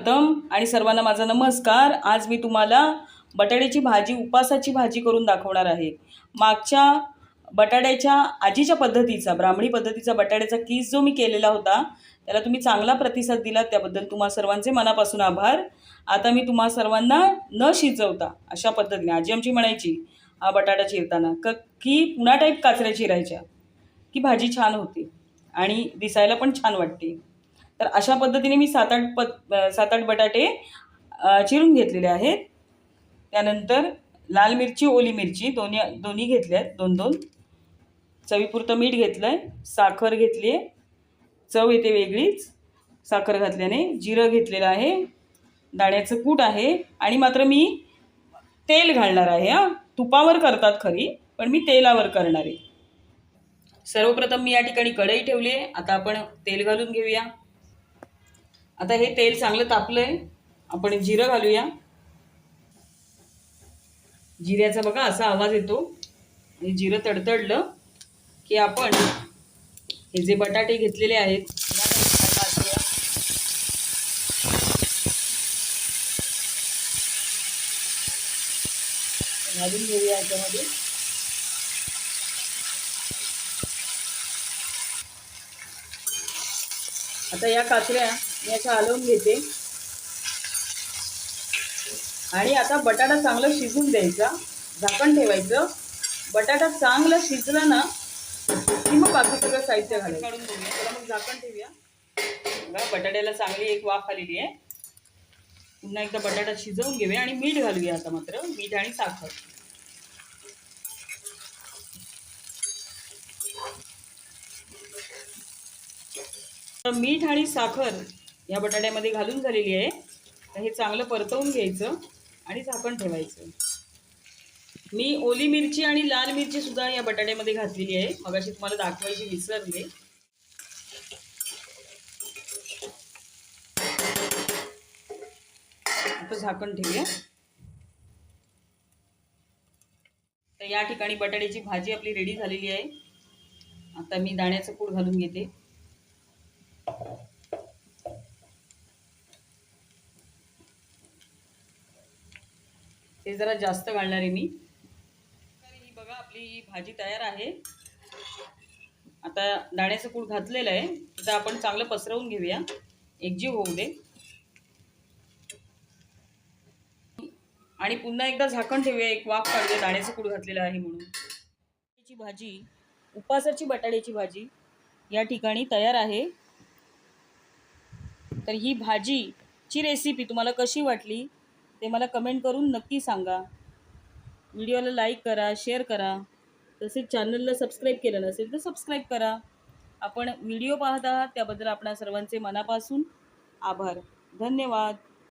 स्वागतम आणि सर्वांना माझा नमस्कार। आज मी तुम्हाला बटाट्याची भाजी, उपासाची भाजी करून दाखवणार आहे। मागच्या बटाट्याच्या आजीच्या पद्धतीचा, ब्राह्मणी पद्धतीचा बटाट्याचा कीस जो मी केलेला होता त्याला तुम्ही चांगला प्रतिसाद दिलात, त्याबद्दल तुम्हा सर्वांचे मनापासून आभार। आता मी तुम्हा सर्वांना न शिजवता अशा पद्धतीने, आजी आमची म्हणायची हा बटाटा चिरताना की पुन्हा टाईप काचऱ्या चिरायच्या की भाजी छान होते आणि दिसायला पण छान वाटते। तर अशा पद्धतीने मी 7-8 बटाटे चिरून घेतलेले आहेत। त्यानंतर लाल मिरची, ओली मिरची दोन्ही घेतल्यात, 2-2। चवीपुरतं मीठ घेतलंय, साखर घेतली आहे, चव येते वेगळीच साखर घातल्याने। जिरं घेतलेलं आहे, दाण्याचं कूट आहे आणि मात्र मी तेल घालणार आहे। तुपावर करतात खरी, पण मी तेलावर करणार आहे। सर्वप्रथम मी या ठिकाणी कढई ठेवली आहे। आता आपण तेल घालून घेऊया। आता हे तेल चांगलं तापलंय, आपण जिरं घालूया। जिऱ्याचा बघा असा आवाज येतो आणि जिरं तडतडलं की आपण हे जे बटाटे घेतलेले आहेत घालून घेऊया याच्यामध्ये। आता या काचऱ्या मी अशा हलवून घेते आणि आता बटाटा चांगला शिजून द्यायचा, झाकण ठेवायचं। बटाटा चांगला शिजला ना की मग बाकी सगळं साहित्य काढून घेऊया। त्याला मग झाकण ठेवूया। बघा बटाट्याला चांगली एक वाफ आलेली आहे। पुन्हा एकदा बटाटा शिजवून घेऊया आणि मीठ घालूया। आता मात्र मीठ आणि साखर, मीठ आणि साखर या बटाट्यामध्ये घालून झालेली आहे। तर हे चांगलं परतवून घ्यायचं आणि झाकण ठेवायचं। मी ओली मिरची आणि लाल मिरची सुद्धा या बटाट्यामध्ये घातलेली आहे, मगाशी तुम्हाला दाखवायची विसरले। आता झाकण ठेवूया। तर या ठिकाणी बटाट्याची भाजी आपली रेडी झालेली आहे। आता मी दाण्याचं कूट घालून घेते। ते जरा जास्त घालणार आहे मी। ही बघा आपली भाजी तयार आहे। आता दाण्याचं कूट घातलेलं आहे, तर आपण चांगलं पसरवून घेऊया, एकजीव होऊ दे आणि पुन्हा एकदा झाकण ठेवूया, एक वाफ काढूया, दाण्याचं कूट घातलेलं आहे म्हणून। बटाट्याची भाजी, उपासाची बटाट्याची भाजी या ठिकाणी तयार आहे। तर ही भाजीची रेसिपी तुम्हाला कशी वाटली ते मला कमेंट करून नक्की सांगा। व्हिडिओला लाईक करा, शेअर करा, तसेच चॅनलला सबस्क्राईब केलं नसेल तर सबस्क्राईब करा। आपण व्हिडिओ पाहत आहात त्याबद्दल आपणा सर्वांचे मनापासून आभार। धन्यवाद।